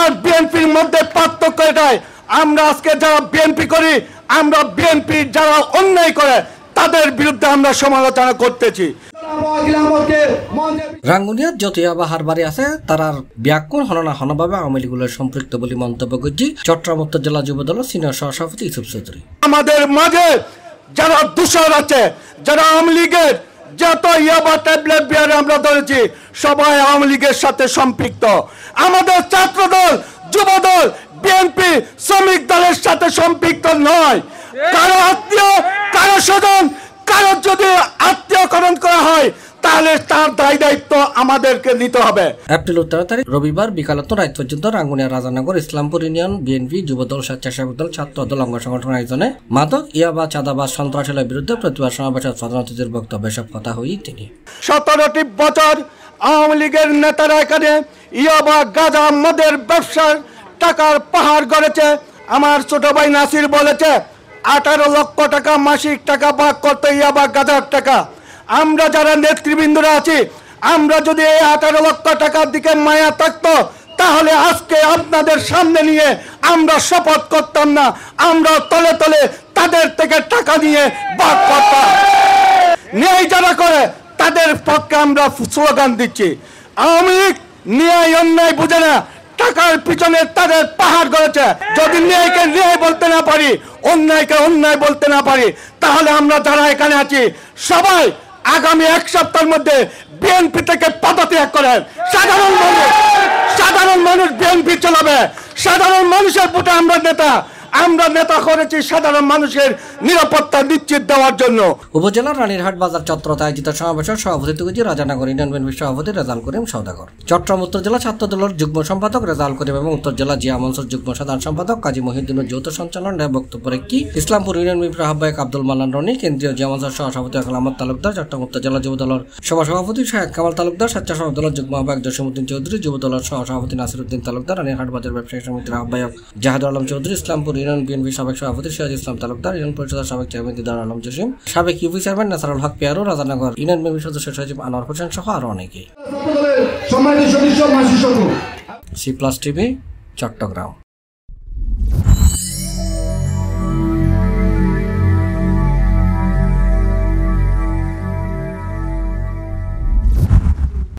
আর বিএনপির মধ্যে পার্থক্য এটাই, আমরা আজকে যারা বিএনপি করি, আমরা বিএনপি যারা অন্যায় করে তাদের বিরুদ্ধে আমরা সমালোচনা করতেছি। রাঙ্গুনিয়ার যতিয়া বাহার বাড়ি আছে তারার ব্যাকুল হননা হনভাবে আওয়ামী লীগের সম্পৃক্ত বলে মন্তব্য করছি চট্টগ্রাম উত্তর জেলা যুবদলের সিনিয়র সহসভাপতি ইউসুফ চৌধুরী। আমাদের মাঝে যারা দূষর আছে, যারা আওয়ামী লীগের যত ইয়াবা ট্যাবলেট বিয়ারে আমরা ধরেছি, সবাই আওয়ামী লীগের সাথে সম্পৃক্ত। আমাদের ছাত্রদল, যুবদল, বিএনপি, শ্রমিক দলের সাথে সম্পৃক্ত নয়। কারো আত্মীয়, কারো স্বজন, কারো যদি আত্মীয়করণ করা হয় তাহলে তার দায় দায়িত্ব আমাদেরকে নিতে হবে। এপ্রিল 13 তারিখ রবিবার বিকাল রাত পর্যন্ত রাঙ্গুনিয়া রাজানগর ইসলামপুর ইউনিয়ন বিএনপি যুবদল, স্বেচ্ছাসেবক দল, ছাত্র দল অঙ্গ সংগঠনের আয়োজনে মাদক, ইয়াবা, চাঁদাবাজ, সন্ত্রাসের বিরুদ্ধে প্রতিবাদ সমাবেশের প্রধান অতিথির বক্তব্যে সব কথা হয়েই তিনি 17টি বছর আওয়ামী লীগের নেতারা এখানে ইয়াবা, গাঁজা, মদের ব্যবসার টাকার পাহাড় গড়েছে। আমার ছোট ভাই নাসির বলেছে 18 লক্ষ টাকা মাসিক টাকা ভাগ করতে ইয়াবা, গাঁজার টাকা। আমরা যারা নেতৃবৃন্দরা আছি, আমরা যদি এই 18 লক্ষ টাকার দিকে মায়া থাকতো তাহলে আজকে আপনাদের সামনে নিয়ে আমরা শপথ করতাম না, আমরা তলে তলে তাদের থেকে টাকা নিয়ে ভাগ করতাম। ন্যায় যারা করে তাদের পক্ষে আমরা স্লোগান দিচ্ছি। আওয়ামী লীগ ন্যায় অন্যায় বুঝে না, টাকার পিছনে তাদের পাহাড় গড়েছে। যদি ন্যায়কে ন্যায় বলতে না পারি, অন্যায়কে অন্যায় বলতে না পারি, তাহলে আমরা যারা এখানে আছি সবাই আগামী 1 সপ্তাহের মধ্যে বিএনপি থেকে পদত্যাগ করেন। সাধারণ মানুষ বিএনপি চালাবে। সাধারণ মানুষের ভোটে আমরা নেতা করেছি সাধারণ মানুষের নিরাপত্তা নিশ্চিত দেওয়ার জন্য। উপজেলার রানীরহাট বাজার চত্বরতে আয়োজিত সমাবেশের সভাপতিত্ব করেছেন রাজানগর ইউনিয়ন বিএনপির সভাপতি রেজাউল করিম সওদাগর, চট্টগ্রাম উত্তর জেলা ছাত্র দলের যুগ্ম সম্পাদক রেজাউল করিম এবং উত্তর জেলা জিয়া মনসুর যুগ্ম সাধারণ সম্পাদক কাজী মহিউদ্দিনের যৌথ সঞ্চালনায় বক্তব্য রাখি ইসলামপুর ইউনিয়ন বিএনপির আহ্বায়ক আব্দুল মান্নান রনি, কেন্দ্রীয় জিয়া মনসুর সহসভাপতি আখল আহমদ তালুকদার, চট্টগ্রাম উত্তর জেলা যুব দলের সভাপতি শাহেদ কামাল তালুকদার, স্বেচ্ছাসেবক দলের যুগ্ম আহ্বায়ক জসিমউদ্দিন চৌধুরী, যুব দলের সহসভাপতি নাসিরউদ্দিন তালুকদার, রানীরহাট বাজার ব্যবসায়ী সমিতির আহ্বায়ক জাহাদুল আলম চৌধুরী, ইসলামপুর ইউনিয়ন বিএনপির সাবেক সভাপতি সিরাজ ইসলাম তালুকদার, ইউনিয়ন পরিষদের সাবেক চেয়ারম্যান দিদার আলম জসিম, সাবেক ইউপি চেয়ারম্যান নাসারুল হক পেয়ারু, রাজানগর ইউনিয়ন বিএনপি সদস্য সচিব আনোয়ার হোসেন সহ আরো অনেকেই। C+ TV Chittagong.